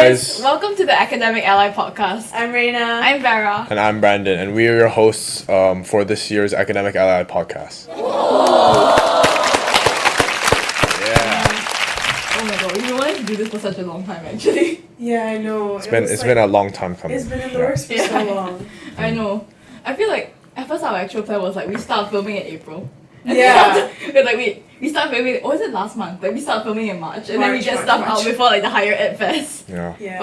guys. Welcome to the Academic Ally podcast. I'm Reina. I'm Vera. And I'm Brandon, and we are your hosts for this year's Academic Ally podcast. Oh my god, we wanted to do this for such a long time actually. Yeah, I know. It's been a long time coming. It's been in the works for so long. I know. I feel like at first our actual plan was like we start filming in April. And Yeah. we start filming, or was it last month? Like we start filming in March and then we March, get March, stuff March. out before like the higher ed fest. Yeah. Yeah.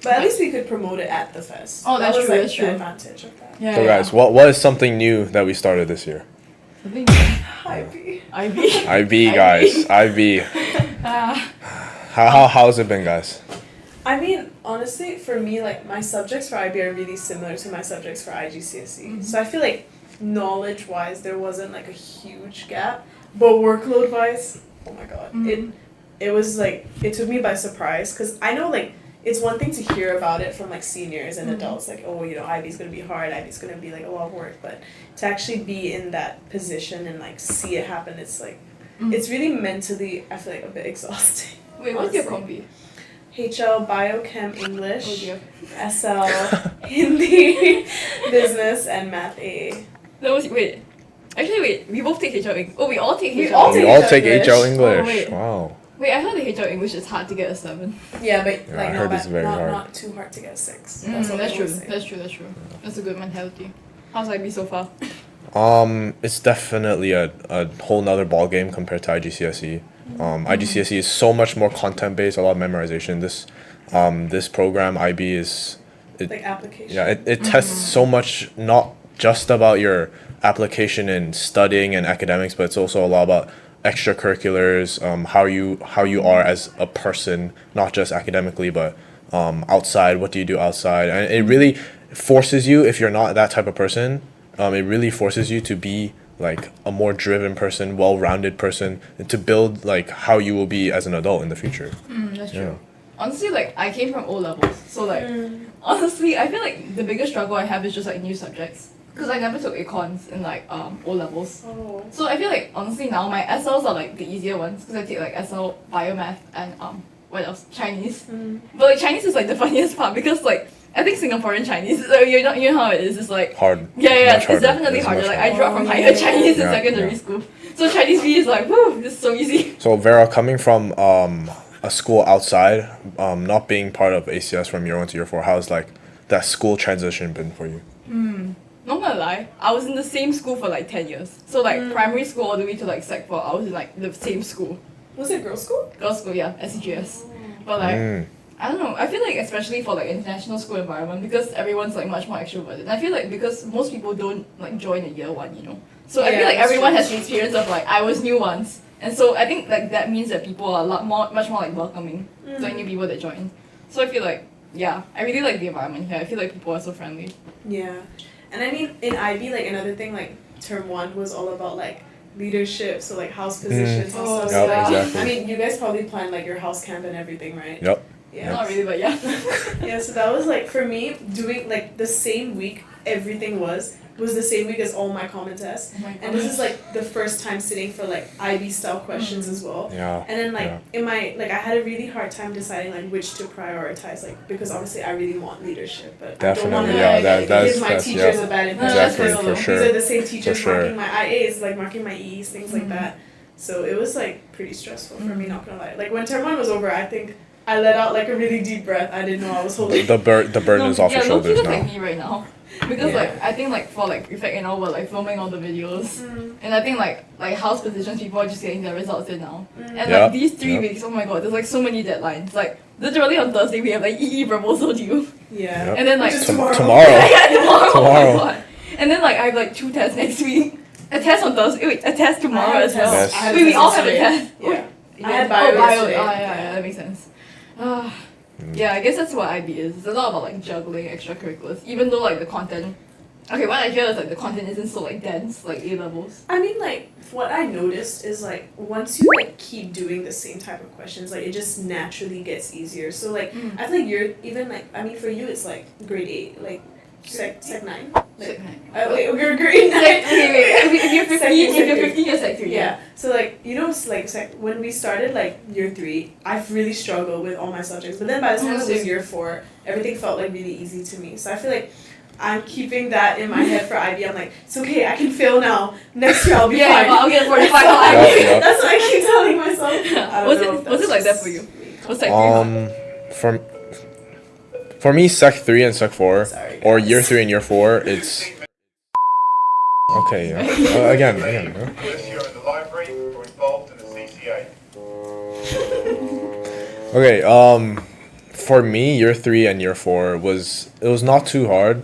But at least we could promote it at the fest. Oh, that's that was, true, like, that's the true. advantage of that. Yeah. So guys, what is something new that we started this year? Something IB. IB. IB, guys. IB. How's it been, guys? I mean, honestly, for me, like, my subjects for IB are really similar to my subjects for IGCSE. Mm-hmm. So I feel like knowledge-wise, there wasn't, like, a huge gap. But workload-wise, oh my god. Mhm. It was, like, it took me by surprise. Because I know, like, it's one thing to hear about it from, like, seniors and adults. Like, oh, you know, IB's going to be hard. IB's going to be, like, a lot of work. But to actually be in that position and, like, see it happen, it's, like, it's really mentally, I feel like, a bit exhausting. Wait, what's your honestly. combi? HL, Biochem, English, Oh dear. SL, Hindi, Business, and Math A. That was we both take HR English. Oh, we all take We HR all We take all HL take English. HL Oh, English. wait. Wow. Wait, I heard the HR English is hard to get a 7. Yeah, but Yeah, like I heard not, it's very not, hard. not too hard to get a 6. That's what true. they always say. That's true. That's a good mentality. How's IB so far? It's definitely a whole nother ball game compared to IGCSE. IGCSE is so much more content based, a lot of memorization. This program IB is Like application. yeah, it tests so much, not just about your application in studying and academics, but it's also a lot about extracurriculars, how you are as a person, not just academically, but outside. What do you do outside? And it really forces you, if you're not that type of person, it really forces you to be like a more driven person, well-rounded person, and to build like how you will be as an adult in the future. That's true. Yeah. Honestly, like I came from O levels, so like honestly, I feel like the biggest struggle I have is just like new subjects, because I never took econs in like O levels. Oh. So I feel like honestly now my SLs are like the easier ones, because I take like SL, biomath, and what else? Chinese. But like Chinese is like the funniest part, because like I think Singaporean Chinese, like, you know how it is. It's like Hard. yeah, Much it's harder. definitely It's harder. much Like harder. I dropped from Oh, higher yeah. Chinese in Yeah, secondary yeah. school, so Chinese B is like whoo, this is so easy. So Vera, coming from a school outside, not being part of ACS from year 1 to year 4, how's like that school transition been for you? Not gonna lie, I was in the same school for like 10 years. So like primary school all the way to like Sec 4, I was in like the same school. Was it girls' school? Girls' school, yeah, SCGS. But like, I don't know, I feel like especially for like international school environment, because everyone's like much more extroverted. I feel like because most people don't like join in year 1, you know. So I Yeah, feel like that's everyone true. has the experience of like, I was new once. And so I think like that means that people are much more like welcoming to like new people that join. So I feel like, yeah, I really like the environment here. I feel like people are so friendly. Yeah. And I mean, in IB, like, another thing, like, term 1 was all about, like, leadership, so, like, house positions and Oh, stuff. Yep, So, like, exactly. I mean, you guys probably planned, like, your house camp and everything, right? Yep. Yeah. Not really, but yeah. Yeah, so that was, like, for me, doing, like, the same week everything was the same week as all my common tests. Oh my And this gosh. is, like, the first time sitting for, like, IB style questions as well. Yeah. And then, like, Yeah. in my, like, I had a really hard time deciding, like, which to prioritize, like, because obviously I really want leadership, but I don't want Definitely, to, yeah, that's give my that's teachers yeah. a bad impression. Exactly, that's for real. sure. These are the same teachers sure. marking my IAs, like, marking my E's, things like that. So it was, like, pretty stressful for me, not gonna lie. Like, when term 1 was over, I think I let out, like, a really deep breath. I didn't know I was holding. The burden is off your shoulders just now. like me right now. Because Yeah. like I think like for like Prefect and all we're like filming all the videos. And I think like house positions people are just getting their results in now. And Yeah, like these 3 yeah. weeks, oh my god, there's like so many deadlines. Like literally on Thursday we have like EE proposal due. Yeah. Yep. And then like Which is Tomorrow. yeah, tomorrow. Oh Tomorrow. my god. And then like I have like 2 tests next week. A test on Thursday, wait, a test tomorrow I had a as well. test. I had a Wait, we test all have a yesterday. test. Yeah. Yeah. I had Oh, bio bio. yesterday. Yeah, that makes sense. Yeah, I guess that's what IB is. It's a lot about like juggling extracurriculars. Even though like the content, okay, what I hear is like the content isn't so like dense like A levels. I mean, like, what I noticed is, like, once you, like, keep doing the same type of questions, like, it just naturally gets easier. So, like, I feel like you're, even, like, I mean, for you, it's, like, grade 8. Like, Sec 9. Sec 9. Wait, we're grade 9. Wait. If you're 15, Sec if you're three. 15, you're Sec 3. Yeah. So like like when we started like year 3, I've really struggled with all my subjects. But then by the time it was year 4, everything felt like really easy to me. So I feel like I'm keeping that in my head for IB. I'm like, it's okay, I can fail now. Next year I'll be fine. Yeah, I'll get 45 on Yeah. That's what I keep telling myself. I don't know if Was it like that for you? Was Sec 3 hard? For me, Sec 3 and Sec 4, Sorry, or guys. year 3 and year 4, it's okay. Yeah. Again. Yeah. This year in the library or involved in the CCA. Okay. For me, year 3 and year 4 was not too hard.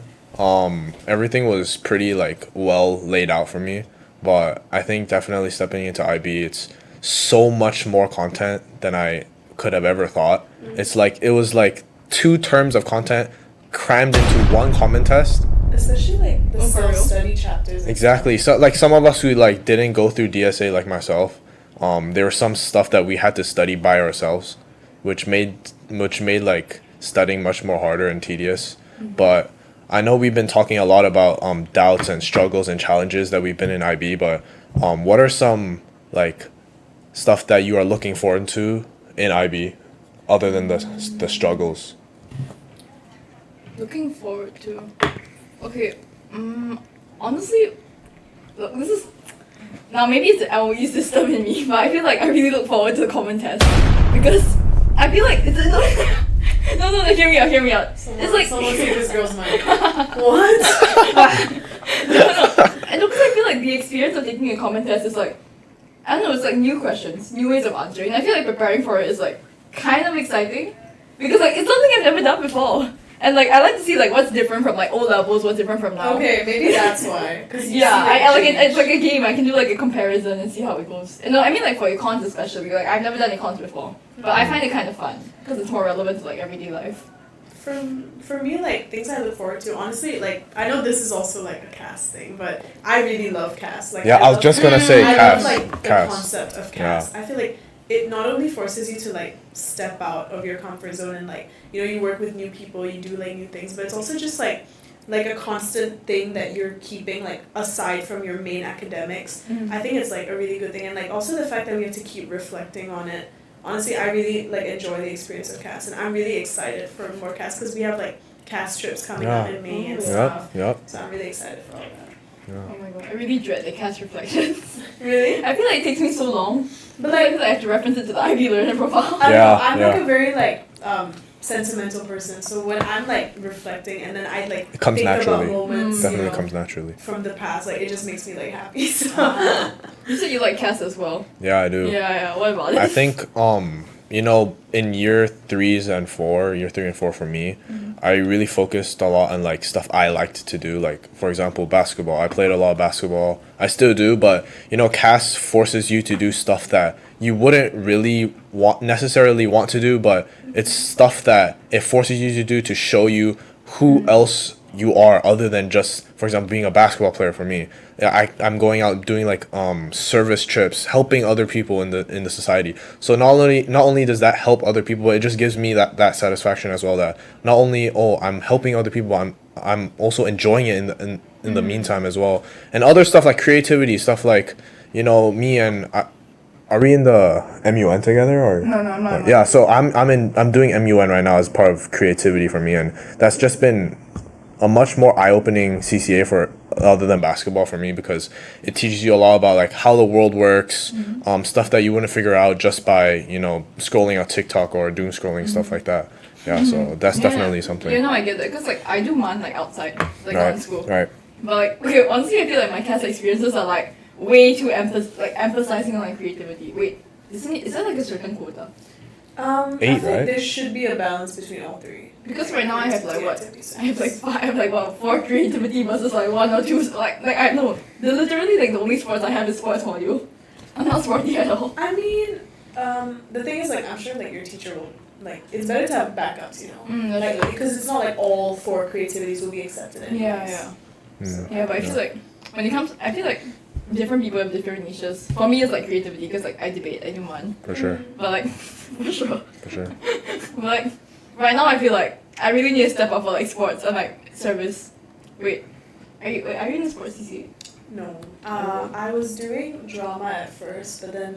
Everything was pretty like well laid out for me, but I think definitely stepping into IB, it's so much more content than I could have ever thought. It's like it was like 2 terms of content crammed into one common test. Especially like the Oh, for real? self-study chapters. and Exactly. So like some of us who like didn't go through DSA like myself, there was some stuff that we had to study by ourselves, which made like studying much more harder and tedious. But I know we've been talking a lot about doubts and struggles and challenges that we've been in IB, but what are some like stuff that you are looking forward to in IB other than the struggles? Looking forward to. Okay, honestly, look, this is now maybe it's the LOE system in me, but I feel like I really look forward to the common test because I feel like it's no, hear me out. It's like someone take this girl's mind. What? I don't because I feel like the experience of taking a common test is like I don't know, it's like new questions, new ways of answering. I feel like preparing for it is like kind of exciting because like it's something I've never done before. And like I like to see like what's different from like O levels, what's different from now. Okay, maybe that's why. Yeah, I like it's like a game. I can do like a comparison and see how it goes. And no, I mean like for econs especially. Like I've never done econs before, but I find it kind of fun because it's more relevant to like everyday life. For me, like things I look forward to, honestly, like I know this is also like a cast thing, but I really love cast. Like Yeah, I was love- just gonna say I cast. love like the Cast. concept of cast. I feel like it not only forces you to like step out of your comfort zone and like you work with new people, you do like new things, but it's also just like a constant thing that you're keeping like aside from your main academics. I think it's like a really good thing, and like also the fact that we have to keep reflecting on it. Honestly, I really like enjoy the experience of cast, and I'm really excited for more cast because we have like cast trips coming up in May and stuff. Yep. So I'm really excited for all that. Oh my god, I really dread the cast reflections. Really? I feel like it takes me so long. But I like feel like I have to reference it to the IB Learner profile. I don't know, I'm like Yeah. a very like sentimental person. So when I'm like reflecting and then I like It comes think naturally. about moments, Definitely comes naturally. from the past, like it just makes me like happy. So You said you like cast as well. Yeah, I do. Yeah. What about it? I think in year 3 and 4 for me, I really focused a lot on like stuff I liked to do. Like for example, basketball. I played a lot of basketball. I still do, but CAS forces you to do stuff that you wouldn't really necessarily want to do, but it's stuff that it forces you to do to show you who else you are other than just, for example, being a basketball player. For me, I'm going out doing like service trips, helping other people in the society. So not only does that help other people, but it just gives me that satisfaction as well, that not only I'm helping other people, I'm also enjoying it in the meantime as well. And other stuff like creativity, stuff like me and are we in the MUN together or? No, I'm not. Yeah, so I'm doing MUN right now as part of creativity for me, and that's just been a much more eye-opening CCA for other than basketball for me, because it teaches you a lot about like how the world works, stuff that you wouldn't figure out just by scrolling on TikTok or doom scrolling, stuff like that. Yeah, so that's definitely something. I get that because like I do mine like outside, like Right, on school. right. But like okay, honestly, I feel like my CAS experiences are like way too emphasizing on like creativity. Wait, is that like a certain quota? I 8, think right? there should be a balance between all three. Because right now I have like what? Activities. I have like 4 creativity versus like 1 or 2. Like I know. Literally like the only sports I have is sports module. I'm not sporty at all. I mean, the thing is like I'm sure like your teacher will like it's better to have backups, That's like because it's not like all 4 creativities will be accepted anyways. Yeah. Mm. Yeah, but I feel like when it comes, I feel like different people have different niches. For me, it's like creativity because like I debate, I do one. For sure. But like, for sure. For sure. But like, right now I feel like I really need to step up for like sports and like service. Wait, are you in a sports CCA? No. I was doing drama at first, but then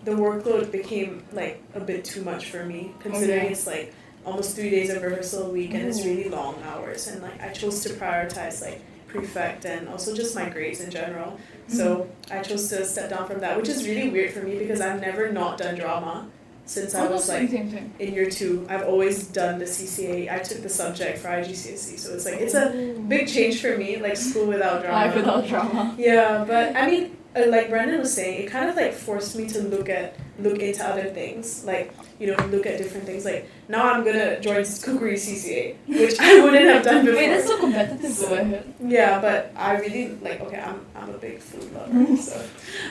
the workload became like a bit too much for me, considering it's like almost 3 days of rehearsal a week and it's really long hours, and like I chose to prioritize like prefect and also just my grades in general. So I chose to step down from that, which is really weird for me because I've never not done drama since I was like same. in year 2. I've always done the CCA. I took the subject for IGCSE, so it's like it's a big change for me, like school without drama. Life without drama. Yeah, but I mean, like Brendan was saying, it kind of like forced me to look into other things, like, you know, look at different things. Like now I'm gonna join cookery CCA, which I wouldn't have done before. Wait, that's so competitive though, I heard. Yeah, but I really like. Okay, I'm a big food lover, so.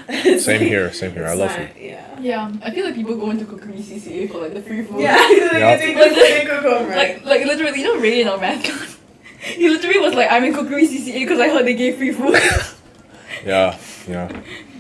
It's Same like, here. I love food. Yeah. Yeah, I feel like people go into cookery CCA for like the free food. Yeah, like Yup. you take the food cook home, right? Like literally, you know Ray in our math class? He literally was like, I'm in cookery CCA because I heard they gave free food. Yeah.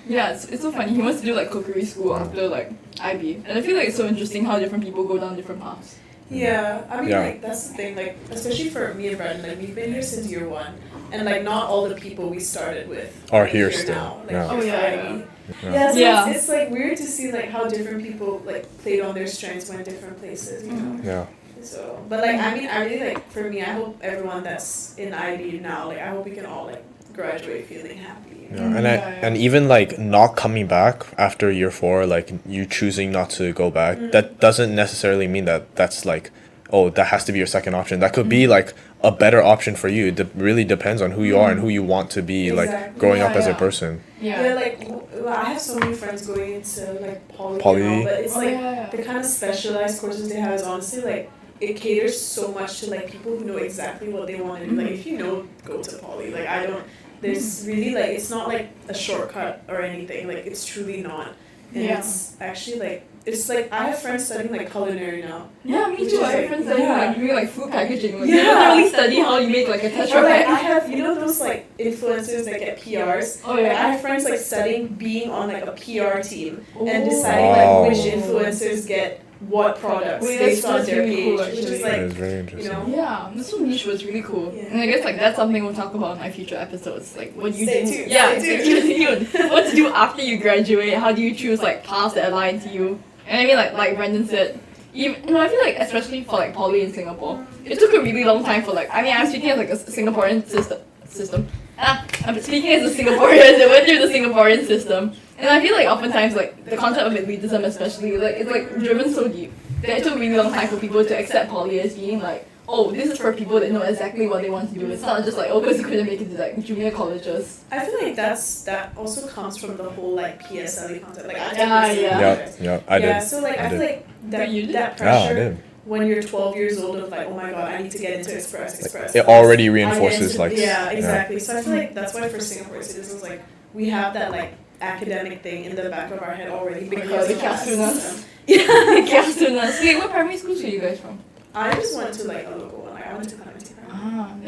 Yeah, it's so funny. He wants to do like cookery school after like IB. And I feel like it's so interesting how different people go down different paths. Yeah, I mean, Yeah. like, that's the thing, like, especially for me and Brendan, like, we've been here since year 1, and, like, not all the people we started with Are here still, now. Like, yeah. Oh, for yeah, IB. Yeah. Yeah, so Yeah. It's, like, weird to see, like, how different people, like, played on their strengths, went different places, you know? Yeah. So, but, like, I mean, I really, like, for me, I hope everyone that's in IB now, like, I hope we can all, like, graduate feeling happy. You know? Yeah, and even like not coming back after year 4, like you choosing not to go back, that doesn't necessarily mean that that's like, oh, that has to be your second option. That could be like a better option for you. It really depends on who you are and who you want to be, like Exactly. growing up Yeah, as a yeah. person. Yeah, like, I have so many friends going into, like, poly Poly. now, but it's, Oh, like, yeah. the kind of specialized courses they have is honestly, like, it caters so much to, like, people who know exactly what they want to do. Like, if you know, go to poly. Like, there's really, like, it's not, like, a shortcut or anything. Like, it's truly not. And Yeah. it's actually, like, it's, like, I have friends studying, like, culinary now. Yeah, me Which too. is I have like- friends studying yeah. like doing like food packaging. Like, Yeah. They literally study how you make like a tetra Or, like, I pack. have, you know those, like, influencers that get PRs? Oh Like, I yeah. have friends, like, studying being on, like, a PR team. And Ooh. deciding Wow. like which influencers get what products Wait, based that's on their really cool, page, which actually. is That like, is very you interesting. know, Yeah, this whole niche was really cool. Yeah. And I guess like that's something we'll talk about in my future episodes. Like what you Stay do. tuned, Yeah, stay stay tuned. What to do after you graduate, how do you choose like paths that align to you? And I mean like Brendan said, even, I feel like especially for like poly in Singapore, it took a really long time for like, I mean I'm speaking as like a Singaporean system. I'm speaking as a Singaporean that went through the Singaporean system. And I feel like oftentimes like the concept of elitism especially, like it's like driven so deep that it took a really long time for people to accept poly as being like, oh, this is for people that know exactly what they want to do. It's not just like, oh, because you couldn't make it to like junior colleges. I feel like that also comes from the whole like PSLE concept. Like I took Yeah, this in yeah. college. Yeah, I did. Yeah, so like I I feel did. like that You did? that Yeah, I pressure did. when you're 12 years old of like, oh my god, I need to get into express. It already I get reinforces into- like yeah, exactly. So I feel like that's why for Singapore citizens, like we have that like academic thing in the back of our head already because the of that Kiasunas. system. Yeah. Wait, what primary schools were you guys from? I just went to like a local one. Like I went to Clementi.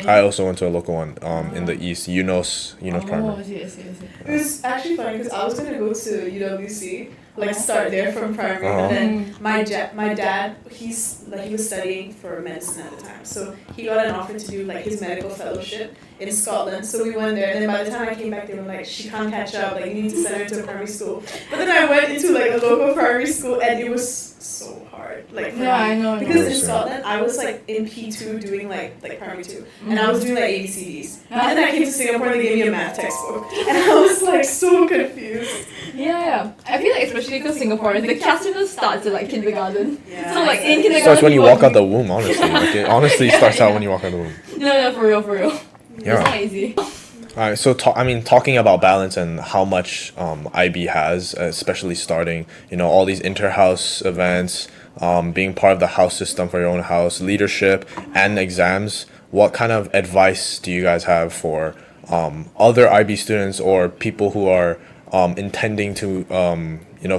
I also went to a local one in the east, Eunice Primary. I see. It was actually funny because I was gonna go to UWC, like start there from primary, but then my dad, he was studying for medicine at the time, so he got an offer to do like his medical fellowship in Scotland. So we went there, and then by the time I came back, they were like, she can't catch up, like you need to send her to a primary school. But then I went into like a local primary school, and it was so hard, like for Yeah, me. I know. Because in Yeah. Scotland, I was like in P2 doing like primary 2, and I was doing like ABCDs. And then I came to Singapore and they gave me a math textbook, and I was like so confused. Yeah. I feel like especially because Singaporeans, the Kiasunas starts at like kindergarten. Yeah. So like in kindergarten. Starts when you people walk out do- the womb, honestly. Like it honestly starts out when you walk out the womb. No, for real. Yeah. It's not easy. Alright, so talking about balance and how much IB has, especially starting, all these inter-house events, being part of the house system for your own house, leadership, and exams. What kind of advice do you guys have for other IB students or people who are intending to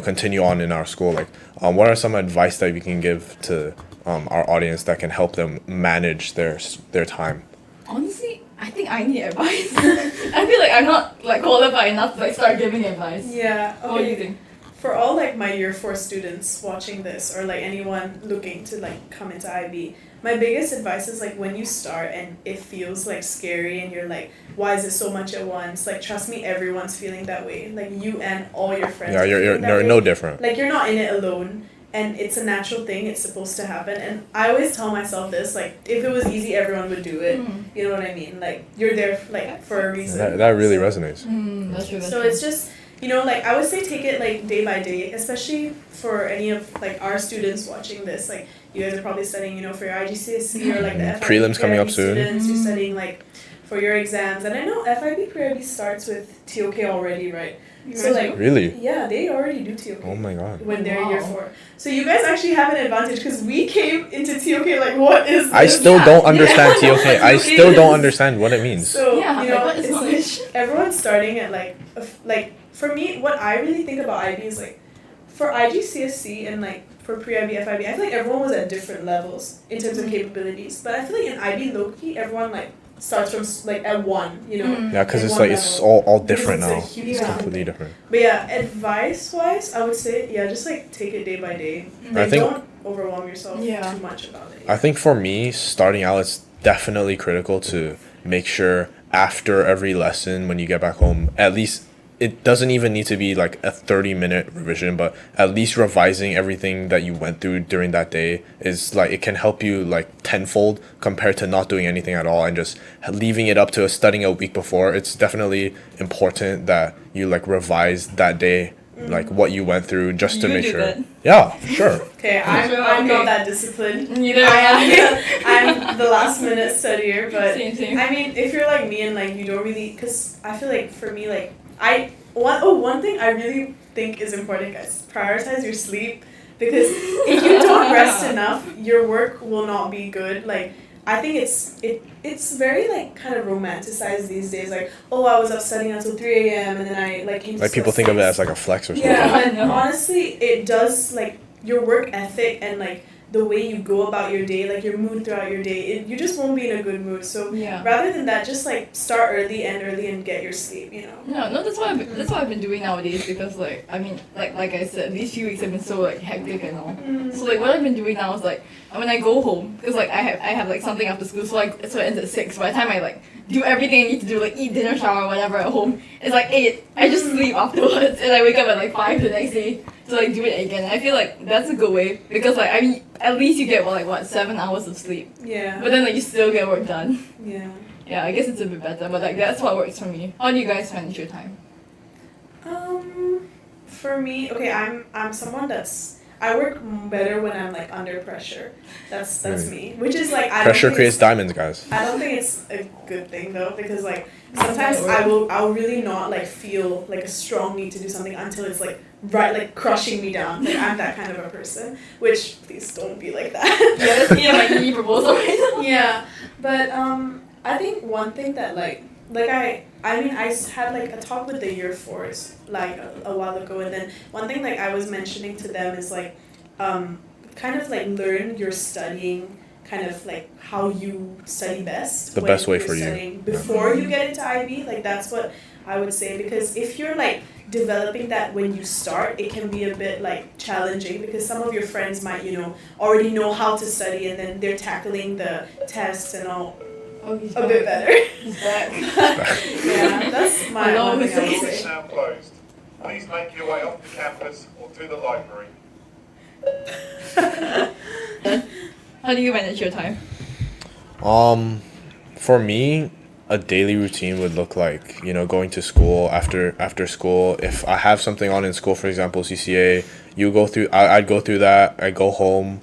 continue on in our school? Like, what are some advice that we can give to our audience that can help them manage their time? Honestly, I think I need advice. I feel like I'm not like qualified enough to like start giving advice. Yeah. What do you Okay. think? for all like my year 4 students watching this, or like anyone looking to like come into IB, my biggest advice is like when you start and it feels like scary and you're like, why is it so much at once? Like trust me, everyone's feeling that way. Like you and all your friends. Yeah, are you're feeling that way. no different. Like you're not in it alone, and it's a natural thing. It's supposed to happen. And I always tell myself this: like if it was easy, everyone would do it. You know what I mean? Like you're there like for a reason. That really So- resonates. That's true. That's So true. it's just, you know, like I would say take it like day by day, especially for any of like our students watching this. Like you guys are probably studying, you know, for your IGCSE or like the FIB Prelims coming up soon. Students, you're studying like for your exams, and I know FIB pre-IB starts with TOK already, right? So like Really? yeah, they already do TOK. Oh my god. When they're Wow. year 4. So you guys actually have an advantage because we came into TOK like, what is this? I still don't understand Yeah. TOK. I still don't understand what it means. So, Yeah, you know, like, what is it's knowledge? like everyone's starting at like for me, what I really think about IB is like for IGCSE and like for pre-IB, FIB, I feel like everyone was at different levels in terms of capabilities. But I feel like in IB low-key, everyone like starts from like at 1, you know. Yeah, because at it's one like it's level. all Because different it's a now. huge It's different completely thing. different. But yeah, advice-wise, I would say, yeah, just like take it day by day. I Like, think- don't overwhelm yourself Yeah. too much about it. I think for me, starting out, it's definitely critical to make sure after every lesson when you get back home, at least it doesn't even need to be like a 30-minute revision, but at least revising everything that you went through during that day is like it can help you like tenfold compared to not doing anything at all and just leaving it up to studying a week before. It's definitely important that you like revise that day, like what you went through, just to You make do sure. that? Yeah, sure. Okay, I'm Okay. not that disciplined. Neither am I. I'm the last minute studier, but Same. I mean, if you're like me and like you don't really, because I feel like for me, like one thing I really think is important, guys, prioritize your sleep, because if you don't rest enough, your work will not be good. Like I think it's very like kind of romanticized these days. Like, oh, I was up studying until 3 a.m. and then I like came to Like people school think of it at as 6. like a flex or something. Yeah, I but know. honestly, it does like your work ethic and like the way you go about your day, like your mood throughout your day, you just won't be in a good mood. So Yeah. rather than that, just like start early and get your sleep, you know. No, that's what I've been doing nowadays because like I mean like I said, these few weeks have been so like hectic and all. So like what I've been doing now is like when I go home, because like I have like something after school, so like so it ends at 6. By the time I like do everything I need to do, like eat dinner, shower, whatever at home, it's like 8. I just sleep afterwards and I wake up at like 5 the next day to like do it again. I feel like that's a good way because like I mean at least you get 7 hours of sleep, Yeah. but then like you still get work done. Yeah. Yeah, I guess it's a bit better, but like that's what works for me. How do you guys manage your time? For me, okay, I'm someone I work better when I'm like under pressure. That's me. Which is like I Pressure don't think creates it's- diamonds, guys. I don't think it's a good thing though, because like sometimes I'll really not like feel like a strong need to do something until it's like right like crushing me down. Like I'm that kind of a person. Which please don't be like that. Yeah, my uni proposal right now. Yeah, but I think one thing that like I mean I had like a talk with the year 4s like a while ago, and then one thing like I was mentioning to them is like kind of like learn your studying, kind of like how you study best. The when best way you're for you. studying before you get into IB. Like that's what I would say, because if you're like developing that when you start, it can be a bit like challenging, because some of your friends might, you know, already know how to study and then they're tackling the tests and all Oh, he's a bit better. He's back. Yeah, that's my Hello, one thing I would Mr. say. Now closed. Please make your way off the campus or to the library. How do you manage your time? For me, a daily routine would look like, you know, going to school after school. If I have something on in school, for example, CCA, I'd go through that. I go home,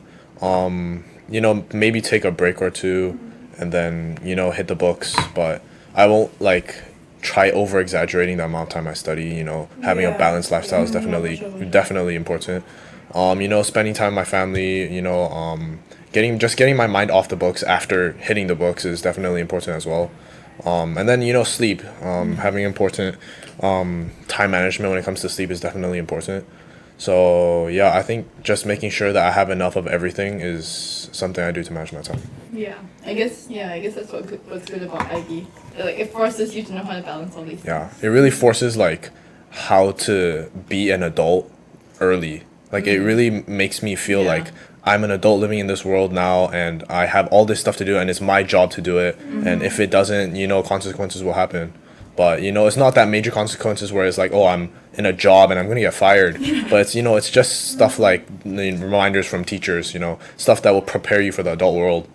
you know, maybe take a break or two, and then, you know, hit the books. But I won't like try over exaggerating the amount of time I study. You know, having a Yeah. balanced lifestyle is Yeah, definitely totally. definitely important. You know, spending time with my family. You know, getting my mind off the books after hitting the books is definitely important as well. And then, you know, sleep. Having important time management when it comes to sleep is definitely important. So yeah, I think just making sure that I have enough of everything is something I do to manage my time. Yeah, I guess that's what's good about IB. Like it forces you to know how to balance all these things. Yeah, it really forces like how to be an adult early. Like it really makes me feel Yeah. like I'm an adult living in this world now, and I have all this stuff to do, and it's my job to do it. And if it doesn't, consequences will happen. But it's not that major consequences where it's like, oh, I'm in a job and I'm gonna get fired. But it's just stuff like reminders from teachers, stuff that will prepare you for the adult world.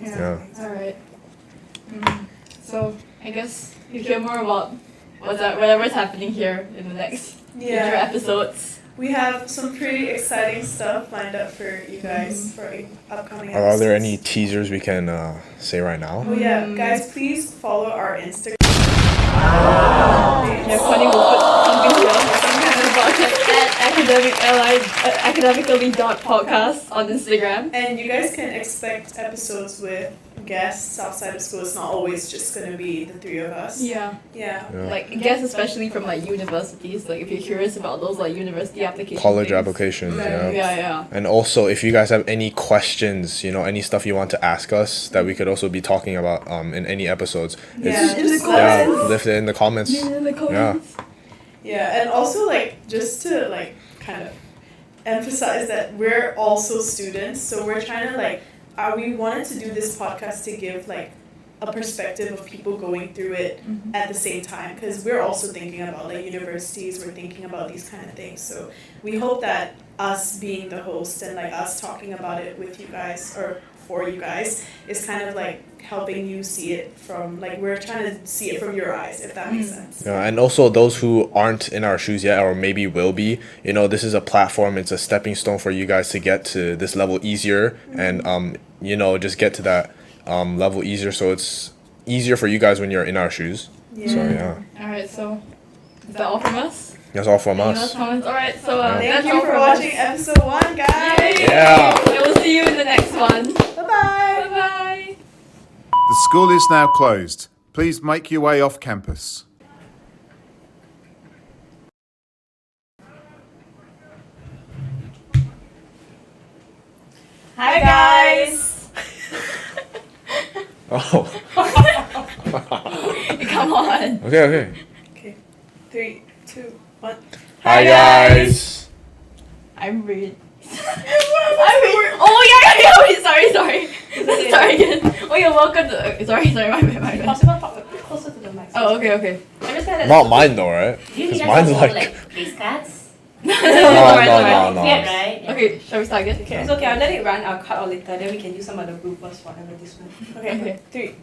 Yeah. Alright. So I guess you hear more about whatever's happening here in the next future Yeah. episodes. We have some pretty exciting stuff lined up for you guys for upcoming Are there episodes. any teasers we can say right now? Oh yeah, guys, please follow our Instagram. Yeah, Connie will put something here. At academically.podcast on Instagram. And you guys can expect episodes with guests outside of school. It's not always just gonna be the three of us. Yeah. Yeah. Yeah. Like, I guess especially from like universities, like if you're curious about those like university applications. College applications, Right. Yeah, yeah. And also, if you guys have any questions, any stuff you want to ask us that we could also be talking about in any episodes, Yeah, In the just let us- comments. lift it in the comments. Yeah, in the comments. Yeah, and also like just to like kind of emphasize that we're also students, so we're trying to like we wanted to do this podcast to give like a perspective of people going through it at the same time, because we're also thinking about like universities, we're thinking about these kind of things. So we hope that us being the host and like us talking about it with you guys or for you guys is kind of like helping you see it from like we're trying to see it from your eyes, if that makes sense. Yeah, and also those who aren't in our shoes yet or maybe will be, this is a platform, it's a stepping stone for you guys to get to this level easier and just get to that level easier, so it's easier for you guys when you're in our shoes. So yeah, Alright, so is that all from us? that's all from Any us. last comments? Alright, so Yeah. Thank that's you all for from watching us. episode 1, guys. Yay! Yeah. And we'll see you in the next one. Bye-bye. Bye bye. The school is now closed. Please make your way off campus. Hi, guys. Oh. Come on. Okay. Okay, 3, 2, 1. Hi guys. I'm rude. Oh yeah. Wait, sorry. Sorry again. Oh, you're welcome to. Sorry. My bad. Possible talk closer to the mic. Oh, okay. I'm just gonna. Not mine though, right? Do you Because guys mine's also like. face cards? No. Weird, right? Yeah. Okay, shall we start again? Okay. It's okay. I'll let it run. I'll cut out later. Then we can use some of the bloopers for advertisement. Okay, Okay. 3,